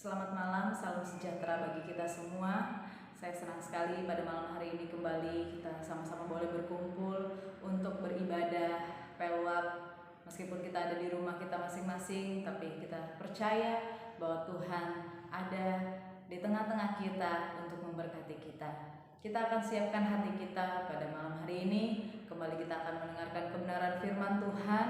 Selamat malam, salam sejahtera bagi kita semua. Saya senang sekali pada malam hari ini kembali kita sama-sama boleh berkumpul untuk beribadah pelwab. Meskipun kita ada di rumah kita masing-masing, tapi kita percaya bahwa Tuhan ada di tengah-tengah kita untuk memberkati kita. Kita akan siapkan hati kita pada malam hari ini. Kembali kita akan mendengarkan kebenaran firman Tuhan.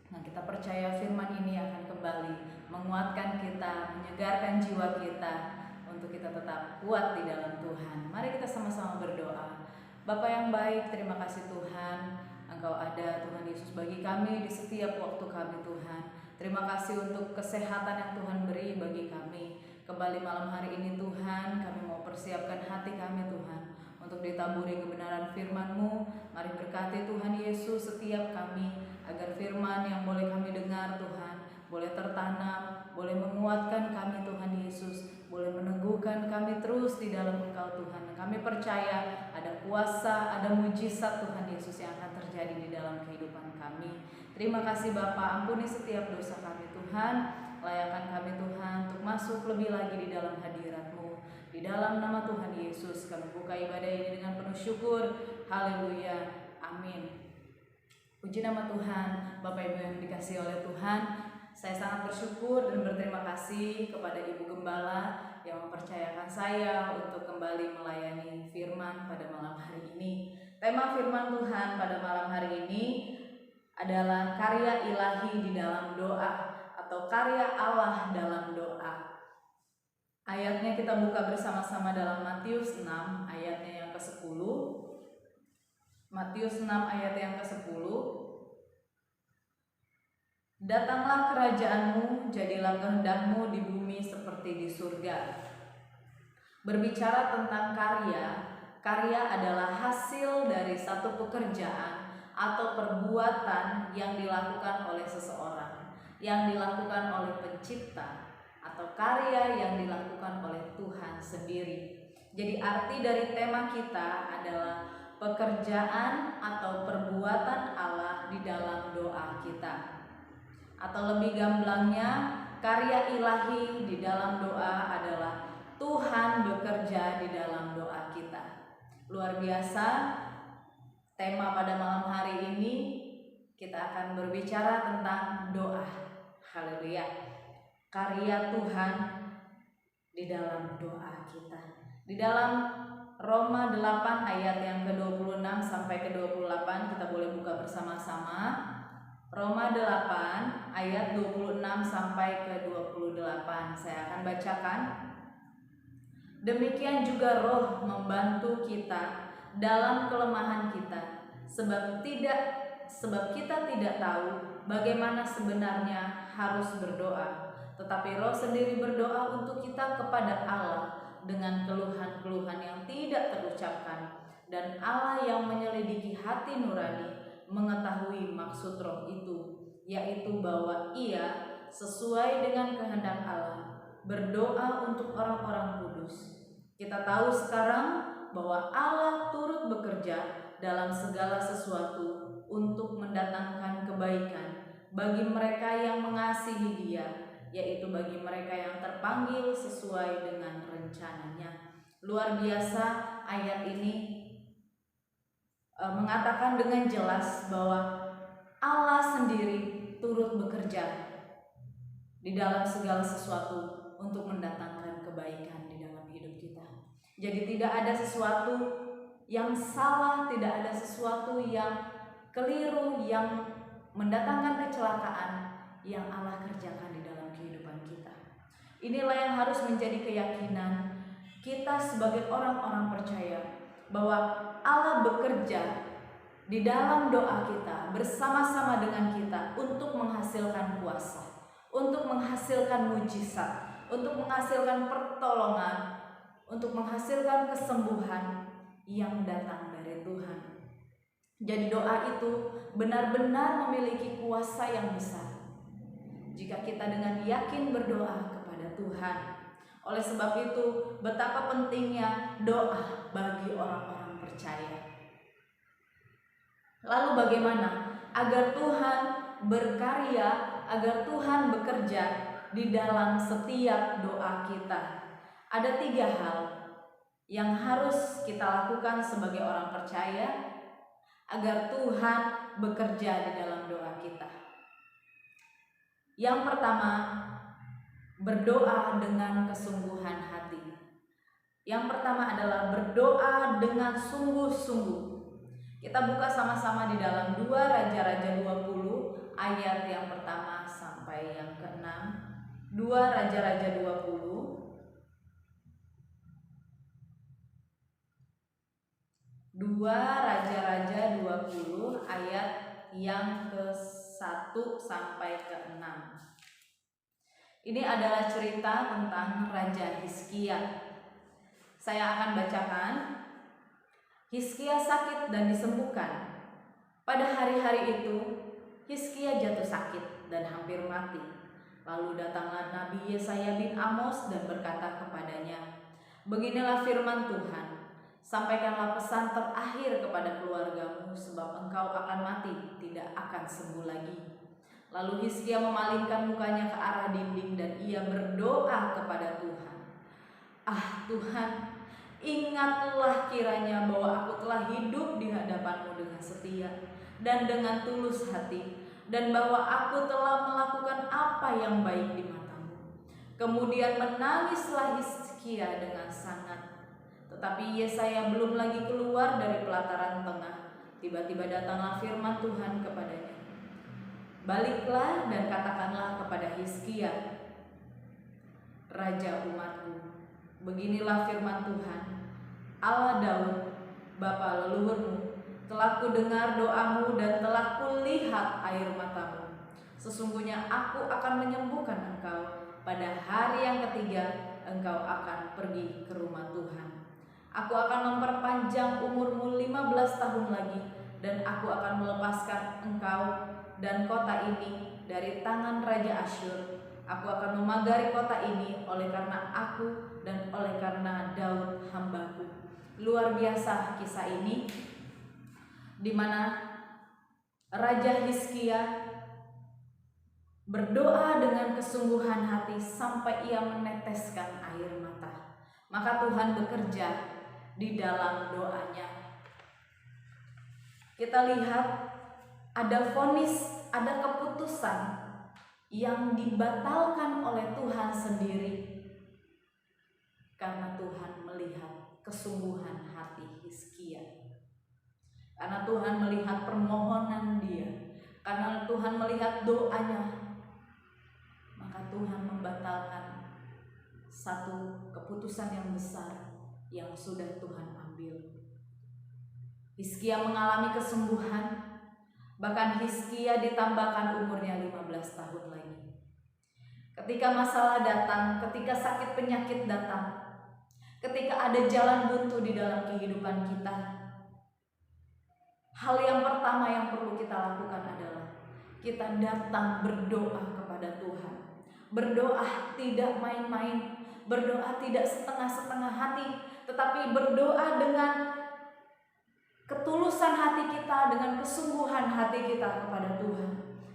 Nah, kita percaya firman ini akan kembali menguatkan kita, menyegarkan jiwa kita untuk kita tetap kuat di dalam Tuhan. Mari kita sama-sama berdoa. Bapa yang baik, terima kasih Tuhan, Engkau ada Tuhan Yesus bagi kami di setiap waktu kami Tuhan. Terima kasih untuk kesehatan yang Tuhan beri bagi kami. Kembali malam hari ini Tuhan, kami mau persiapkan hati kami Tuhan untuk ditaburi kebenaran firman-Mu. Mari berkati Tuhan Yesus setiap kami, agar firman yang boleh kami dengar Tuhan boleh tertanam, boleh menguatkan kami Tuhan Yesus, boleh meneguhkan kami terus di dalam Engkau Tuhan. Kami percaya ada kuasa, ada mujizat Tuhan Yesus yang akan terjadi di dalam kehidupan kami. Terima kasih Bapa, ampuni setiap dosa kami Tuhan. Layakan kami Tuhan untuk masuk lebih lagi di dalam hadirat-Mu. Di dalam nama Tuhan Yesus kami buka ibadah ini dengan penuh syukur. Haleluya, amin. Puji nama Tuhan. Bapak Ibu yang dikasihi oleh Tuhan, saya sangat bersyukur dan berterima kasih kepada Ibu Gembala yang mempercayakan saya untuk kembali melayani firman pada malam hari ini. Tema firman Tuhan pada malam hari ini adalah karya ilahi di dalam doa atau karya Allah dalam doa. Ayatnya kita buka bersama-sama dalam Matius 6 ayatnya yang ke-10. Matius 6 ayat yang ke-10. Datanglah kerajaan-Mu, jadilah kehendak-Mu di bumi seperti di surga. Berbicara tentang karya adalah hasil dari satu pekerjaan atau perbuatan yang dilakukan oleh seseorang, yang dilakukan oleh pencipta, atau karya yang dilakukan oleh Tuhan sendiri. Jadi arti dari tema kita adalah pekerjaan atau perbuatan Allah di dalam doa kita. Atau lebih gamblangnya, karya ilahi di dalam doa adalah Tuhan bekerja di dalam doa kita. Luar biasa, tema pada malam hari ini kita akan berbicara tentang doa. Haleluya. Karya Tuhan di dalam doa kita. Di dalam Roma 8 ayat yang ke-26 sampai ke-28 kita boleh buka bersama-sama. Roma 8 ayat 26 sampai ke-28. Saya akan bacakan. Demikian juga Roh membantu kita dalam kelemahan kita, sebab kita tidak tahu bagaimana sebenarnya harus berdoa, tetapi Roh sendiri berdoa untuk kita kepada Allah dengan keluhan-keluhan yang tidak terucapkan, dan Allah yang menyelidiki hati nurani mengetahui maksud Roh itu, yaitu bahwa Ia sesuai dengan kehendak Allah berdoa untuk orang-orang kudus. Kita tahu sekarang bahwa Allah turut bekerja dalam segala sesuatu untuk mendatangkan kebaikan bagi mereka yang mengasihi Dia, yaitu bagi mereka yang terpanggil sesuai dengan rencananya. Luar biasa, ayat ini mengatakan dengan jelas bahwa Allah sendiri turut bekerja di dalam segala sesuatu untuk mendatangkan kebaikan di dalam hidup kita. Jadi tidak ada sesuatu yang salah, tidak ada sesuatu yang keliru, yang mendatangkan kecelakaan yang Allah kerjakan di dalam kehidupan kita. Inilah yang harus menjadi keyakinan kita sebagai orang-orang percaya, bahwa Allah bekerja di dalam doa kita bersama-sama dengan kita untuk menghasilkan kuasa, untuk menghasilkan mujizat, untuk menghasilkan pertolongan, untuk menghasilkan kesembuhan yang datang dari Tuhan. Jadi doa itu benar-benar memiliki kuasa yang besar jika kita dengan yakin berdoa kepada Tuhan. Oleh sebab itu, betapa pentingnya doa bagi orang-orang percaya. Lalu bagaimana agar Tuhan berkarya, agar Tuhan bekerja di dalam setiap doa kita. Ada 3 hal yang harus kita lakukan sebagai orang percaya agar Tuhan bekerja di dalam doa kita. Yang pertama, berdoa dengan kesungguhan hati. Yang pertama adalah berdoa dengan sungguh-sungguh. Kita buka sama-sama di dalam 2 Raja-Raja 20 ayat yang pertama sampai yang ke-6. 2 Raja-Raja 20 ayat yang ke-1 sampai ke-6. Ini adalah cerita tentang Raja Hizkia. Saya akan bacakan. Hizkia sakit dan disembuhkan. Pada hari-hari itu, Hizkia jatuh sakit dan hampir mati. Lalu datanglah Nabi Yesaya bin Amos dan berkata kepadanya, "Beginilah firman Tuhan, sampaikanlah pesan terakhir kepada keluargamu, sebab engkau akan mati, tidak akan sembuh lagi." Lalu Hizkia memalingkan mukanya ke arah dinding dan ia berdoa kepada Tuhan. "Ah Tuhan, ingatlah kiranya bahwa aku telah hidup di hadapan-Mu dengan setia dan dengan tulus hati, dan bahwa aku telah melakukan apa yang baik di mata-Mu." Kemudian menangislah Hizkia dengan sangat. Tetapi Yesaya belum lagi keluar dari pelataran tengah. Tiba-tiba datanglah firman Tuhan kepadanya, "Baliklah dan katakanlah kepada Hizkia, Raja umatku, beginilah firman Tuhan, Allah Daud, bapa leluhurmu, telah kudengar doamu dan telah kulihat air matamu. Sesungguhnya aku akan menyembuhkan engkau. Pada hari yang ketiga engkau akan pergi ke rumah Tuhan. Aku akan memperpanjang umurmu 15 tahun lagi, dan aku akan melepaskan engkau dan kota ini dari tangan Raja Asyur. Aku akan memagari kota ini oleh karena aku dan oleh karena Daud hambaku." Luar biasa kisah ini, di mana Raja Hizkia berdoa dengan kesungguhan hati sampai ia meneteskan air mata. Maka Tuhan bekerja di dalam doanya. Kita lihat ada vonis, ada keputusan yang dibatalkan oleh Tuhan sendiri karena Tuhan melihat kesungguhan hati Hizkia, karena Tuhan melihat permohonan dia, karena Tuhan melihat doanya, maka Tuhan membatalkan satu keputusan yang besar yang sudah Tuhan ambil. Hizkia mengalami kesembuhan, bahkan Hizkia ditambahkan umurnya 15 tahun lagi. Ketika masalah datang, ketika sakit penyakit datang, ketika ada jalan buntu di dalam kehidupan kita, hal yang pertama yang perlu kita lakukan adalah kita datang berdoa kepada Tuhan. Berdoa tidak main-main, berdoa tidak setengah-setengah hati, tetapi berdoa dengan ketulusan hati kita, dengan kesungguhan hati kita kepada Tuhan.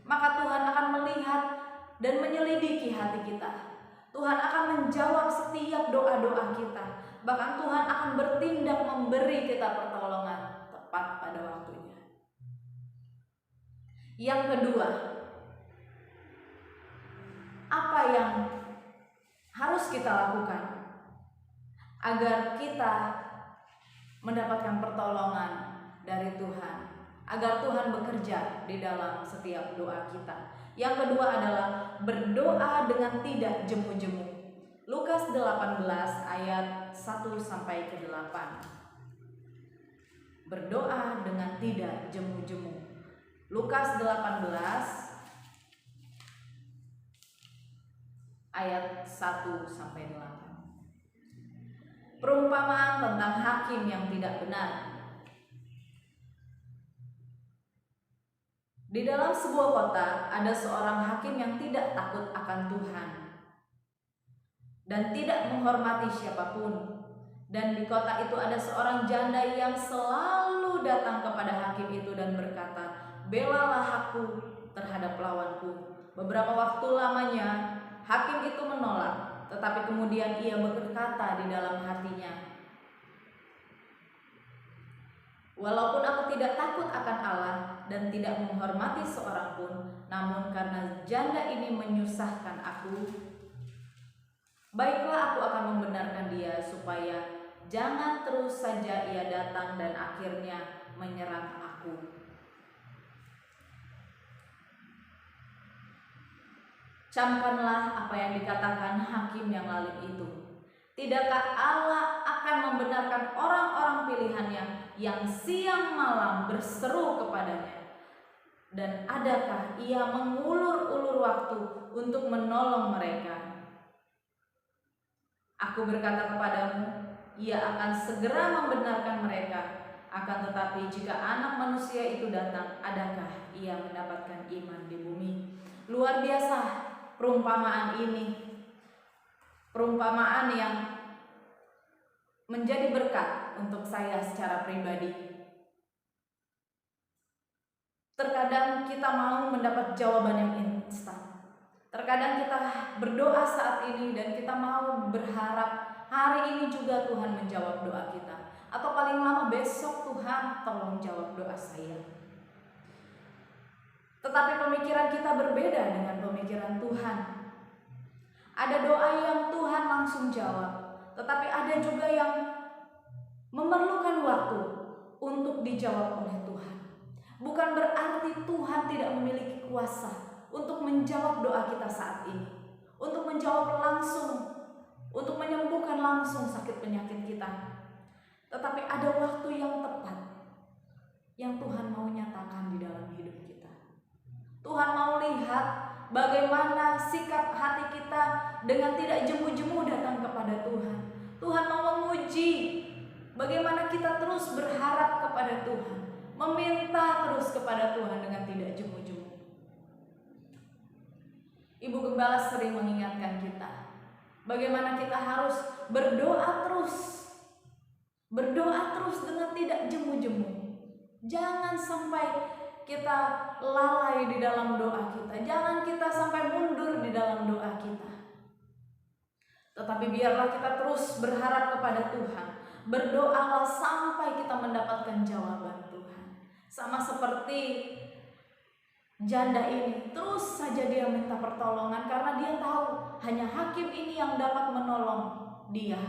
Maka Tuhan akan melihat dan menyelidiki hati kita. Tuhan akan menjawab setiap doa-doa kita. Bahkan Tuhan akan bertindak memberi kita pertolongan tepat pada waktunya. Yang kedua, apa yang harus kita lakukan agar kita mendapatkan pertolongan dari Tuhan, agar Tuhan bekerja di dalam setiap doa kita? Yang kedua adalah berdoa dengan tidak jemu-jemu. Lukas 18 ayat 1 sampai ke 8. Berdoa dengan tidak jemu-jemu. Lukas 18 ayat 1 sampai 8. Perumpamaan tentang hakim yang tidak benar. Di dalam sebuah kota ada seorang hakim yang tidak takut akan Tuhan dan tidak menghormati siapapun. Dan di kota itu ada seorang janda yang selalu datang kepada hakim itu dan berkata, "Belalah aku terhadap lawanku." Beberapa waktu lamanya Hakim itu menolak, tetapi kemudian ia berkata di dalam hatinya, walaupun aku tidak takut akan Allah dan tidak menghormati seorang pun, namun karena janda ini menyusahkan aku, baiklah aku akan membenarkan dia supaya jangan terus saja ia datang dan akhirnya menyerang aku. Camkanlah apa yang dikatakan hakim yang lalim itu. Tidakkah Allah akan membenarkan orang-orang pilihannya yang siang malam berseru kepadanya? Dan adakah ia mengulur-ulur waktu untuk menolong mereka? Aku berkata kepadamu, ia akan segera membenarkan mereka. Akan tetapi jika Anak Manusia itu datang, adakah ia mendapatkan iman di bumi? Luar biasa perumpamaan ini, perumpamaan yang menjadi berkat untuk saya secara pribadi. Terkadang kita mau mendapat jawaban yang instan. Terkadang kita berdoa saat ini dan kita mau berharap hari ini juga Tuhan menjawab doa kita, atau paling lama besok, Tuhan tolong jawab doa saya. Tetapi pemikiran kita berbeda dengan pemikiran Tuhan. Ada doa yang Tuhan langsung jawab, tetapi ada juga yang memerlukan waktu untuk dijawab oleh Tuhan. Bukan berarti Tuhan tidak memiliki kuasa untuk menjawab doa kita saat ini, untuk menjawab langsung, untuk menyembuhkan langsung sakit penyakit kita. Tetapi ada waktu yang tepat yang Tuhan mau nyatakan di dalam hidup kita. Tuhan mau lihat bagaimana sikap hati kita dengan tidak jemu-jemu datang kepada Tuhan. Tuhan mau menguji bagaimana kita terus berharap kepada Tuhan, meminta terus kepada Tuhan dengan tidak jemu-jemu. Ibu Gembala sering mengingatkan kita bagaimana kita harus berdoa terus dengan tidak jemu-jemu. Jangan sampai kita lalai di dalam doa kita. Jangan kita sampai mundur di dalam doa kita. Tetapi biarlah kita terus berharap kepada Tuhan. Berdoalah sampai kita mendapatkan jawaban Tuhan. Sama seperti janda ini, terus saja dia minta pertolongan karena dia tahu hanya hakim ini yang dapat menolong dia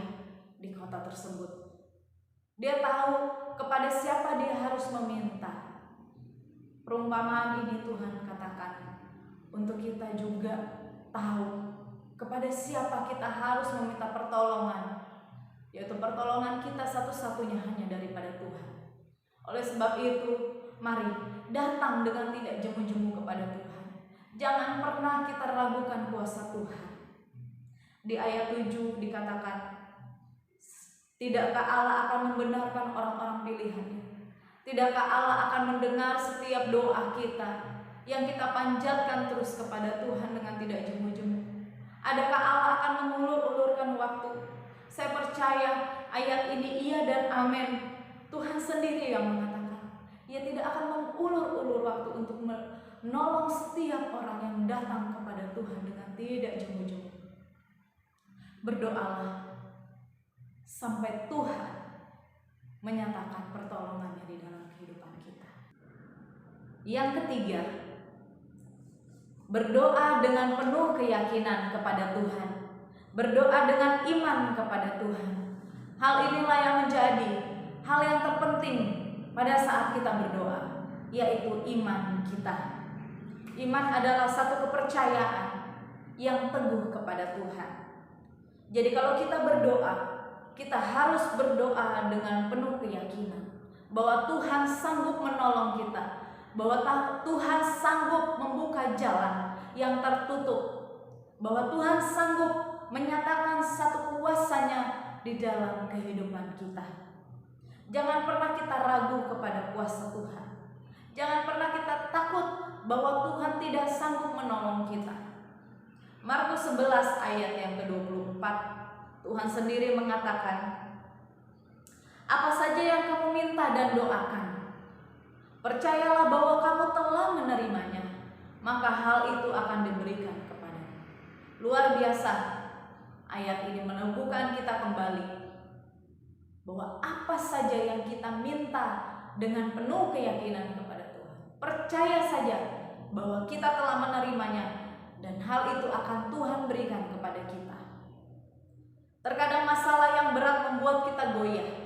di kota tersebut. Dia tahu kepada siapa dia harus meminta. Perumpamaan ini Tuhan katakan untuk kita juga tahu kepada siapa kita harus meminta pertolongan, yaitu pertolongan kita satu-satunya hanya daripada Tuhan. Oleh sebab itu, mari datang dengan tidak jemu-jemu kepada Tuhan. Jangan pernah kita ragukan kuasa Tuhan. Di ayat 7 dikatakan, tidakkah Allah akan membenarkan orang-orang pilihannya? Tidakkah Allah akan mendengar setiap doa kita yang kita panjatkan terus kepada Tuhan dengan tidak jemu-jemu? Adakah Allah akan mengulur-ulurkan waktu? Saya percaya ayat ini iya dan amin. Tuhan sendiri yang mengatakan, Ia tidak akan mengulur-ulur waktu untuk menolong setiap orang yang datang kepada Tuhan dengan tidak jemu-jemu. Berdoalah sampai Tuhan menyatakan pertolongannya di dalam kehidupan kita. Yang ketiga, berdoa dengan penuh keyakinan kepada Tuhan. Berdoa dengan iman kepada Tuhan. Hal inilah yang menjadi hal yang terpenting pada saat kita berdoa, yaitu iman kita. Iman adalah satu kepercayaan yang teguh kepada Tuhan. Jadi kalau kita berdoa, kita harus berdoa dengan penuh keyakinan bahwa Tuhan sanggup menolong kita, bahwa Tuhan sanggup membuka jalan yang tertutup, bahwa Tuhan sanggup menyatakan satu kuasanya di dalam kehidupan kita. Jangan pernah kita ragu kepada kuasa Tuhan. Jangan pernah kita takut bahwa Tuhan tidak sanggup menolong kita. Markus 11 ayat yang ke-24, Tuhan sendiri mengatakan, apa saja yang kamu minta dan doakan, percayalah bahwa kamu telah menerimanya, maka hal itu akan diberikan kepadamu. Luar biasa, ayat ini meneguhkan kita kembali bahwa apa saja yang kita minta dengan penuh keyakinan kepada Tuhan, percaya saja bahwa kita telah menerimanya dan hal itu akan Tuhan berikan kepada kita. Terkadang masalah yang berat membuat kita goyah.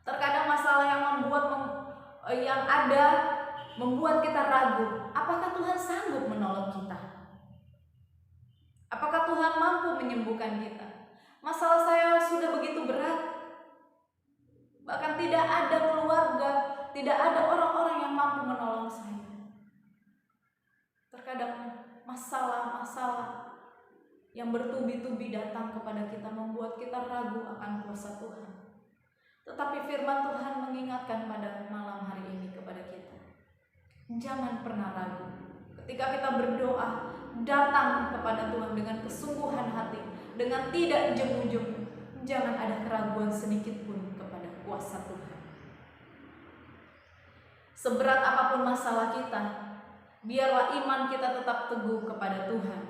Terkadang masalah yang membuat kita ragu, apakah Tuhan sanggup menolong kita? Apakah Tuhan mampu menyembuhkan kita? Masalah saya sudah begitu berat. Bahkan tidak ada keluarga, tidak ada orang-orang yang mampu menolong saya. Terkadang masalah-masalah yang bertubi-tubi datang kepada kita membuat kita ragu akan kuasa Tuhan. Tetapi firman Tuhan mengingatkan pada malam hari ini kepada kita, jangan pernah ragu. Ketika kita berdoa, datang kepada Tuhan dengan kesungguhan hati, dengan tidak jemu-jemu. Jangan ada keraguan sedikit pun kepada kuasa Tuhan. Seberat apapun masalah kita, biarlah iman kita tetap teguh kepada Tuhan.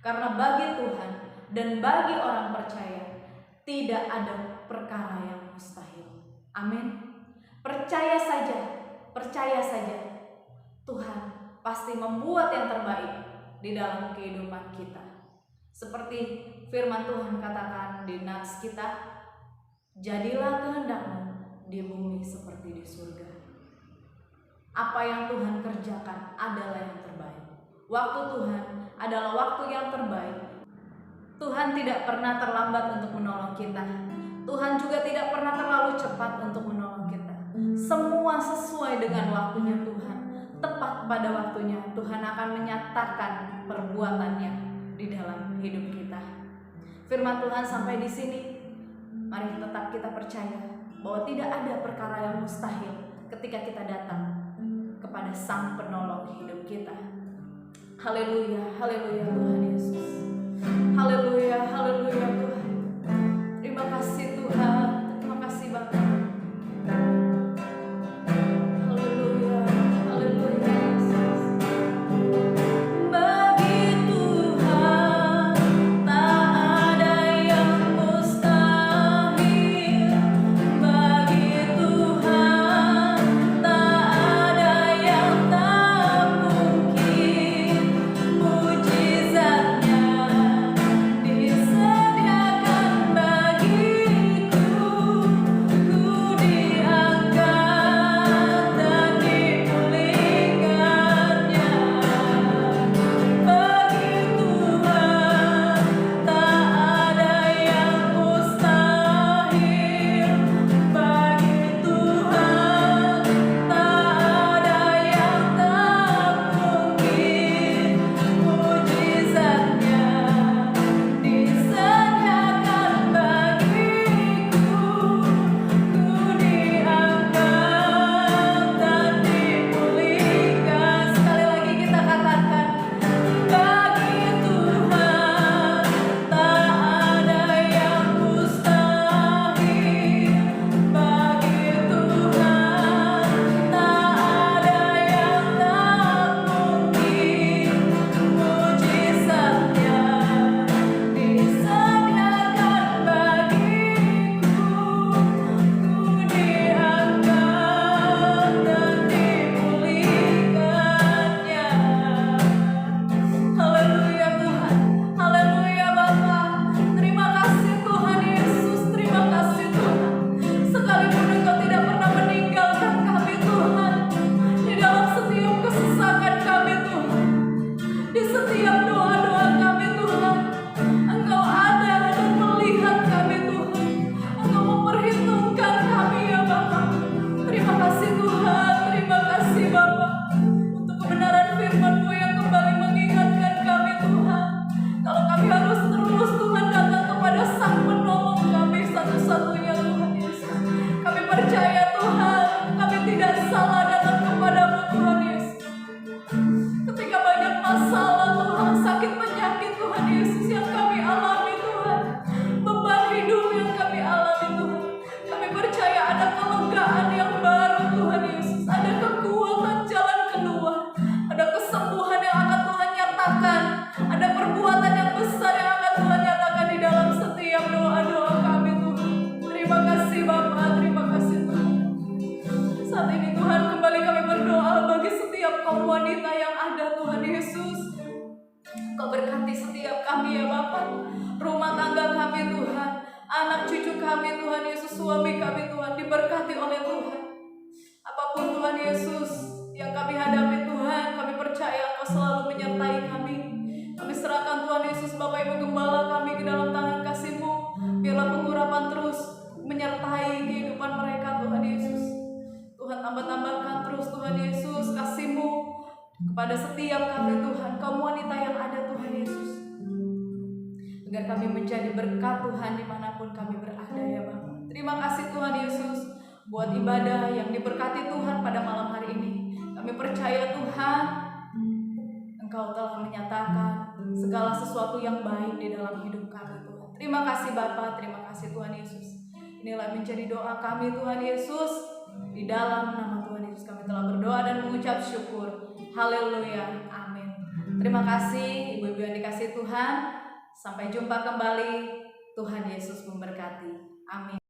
Karena bagi Tuhan dan bagi orang percaya, tidak ada perkara yang mustahil. Amin. Percaya saja Tuhan pasti membuat yang terbaik di dalam kehidupan kita. Seperti firman Tuhan katakan di nats kita, jadilah kehendak-Mu di bumi seperti di surga. Apa yang Tuhan kerjakan adalah yang terbaik. Waktu Tuhan adalah waktu yang terbaik. Tuhan tidak pernah terlambat untuk menolong kita. Tuhan juga tidak pernah terlalu cepat untuk menolong kita. Semua sesuai dengan waktunya Tuhan. Tepat pada waktunya Tuhan akan menyatakan perbuatannya di dalam hidup kita. Firman Tuhan sampai di sini. Mari tetap kita percaya bahwa tidak ada perkara yang mustahil ketika kita datang kepada Sang Penolong hidup kita. Haleluya, haleluya Tuhan Yesus. Haleluya, haleluya Tuhan. Terima kasih Tuhan, terima kasih Bapa. Haleluya, haleluya Yesus. Bagi Tuhan tak ada yang mustahil. Bagi Tuhan tak ada yang tak mungkin. Mujizatnya disediakan bagiku. Ku diangkat dan dipulihkannya. Bagi Tuhan tak ada yang mustahil. Bagi Tuhan tak ada yang tak mungkin. Mujizatnya disediakan bagiku. Ku diangkat dan dipulihkan. Sekali lagi kita katakan, bagi Tuhan tak ada yang mustahil. Bagi Tuhan tak ada yang tak mungkin. Mujizatnya disediakan bagiku. Ku diangkat dan dipulihkannya. Haleluya Tuhan, haleluya Bapa. Terima kasih Tuhan Yesus, terima kasih Tuhan. Sekalipun Engkau tidak pernah meninggalkan kami Tuhan, di dalam setiap kesesakan kami Tuhan, di setiap doa-doa kami Tuhan, Engkau ada dan melihat kami Tuhan. Engkau memperhitungkan kami ya Bapa. Terima kasih Tuhan, terima kasih Bapa, untuk kebenaran firman-Mu yang kembali mengingatkan kami Tuhan, kalau kami harus terus Tuhan datang kepada Sang Penolong kami satu-satunya Tuhan Yesus. Kami percaya Tuhan, kami tidak salah datang kepada-Mu Tuhan Yesus. Ketika banyak masalah Tuhan, sakit penyakit Tuhan Yesus yang kami alami Tuhan, beban hidup yang kami alami Tuhan, kami percaya ada kelegaan yang baru Tuhan Yesus, ada kekuatan jalan keluar, ada kesembuhan yang akan Tuhan nyatakan, ada perbuatan yang besar kepada setiap kami Tuhan, kaum wanita yang ada Tuhan Yesus, agar kami menjadi berkat Tuhan dimanapun kami berada ya Bapa. Terima kasih Tuhan Yesus buat ibadah yang diberkati Tuhan pada malam hari ini. Kami percaya Tuhan, Engkau telah menyatakan segala sesuatu yang baik di dalam hidup kami Tuhan. Terima kasih Bapa, terima kasih Tuhan Yesus. Inilah menjadi doa kami Tuhan Yesus. Di dalam nama Tuhan Yesus kami telah berdoa dan mengucap syukur. Haleluya, amin. Terima kasih ibu-ibu yang dikasihi Tuhan. Sampai jumpa kembali. Tuhan Yesus memberkati. Amin.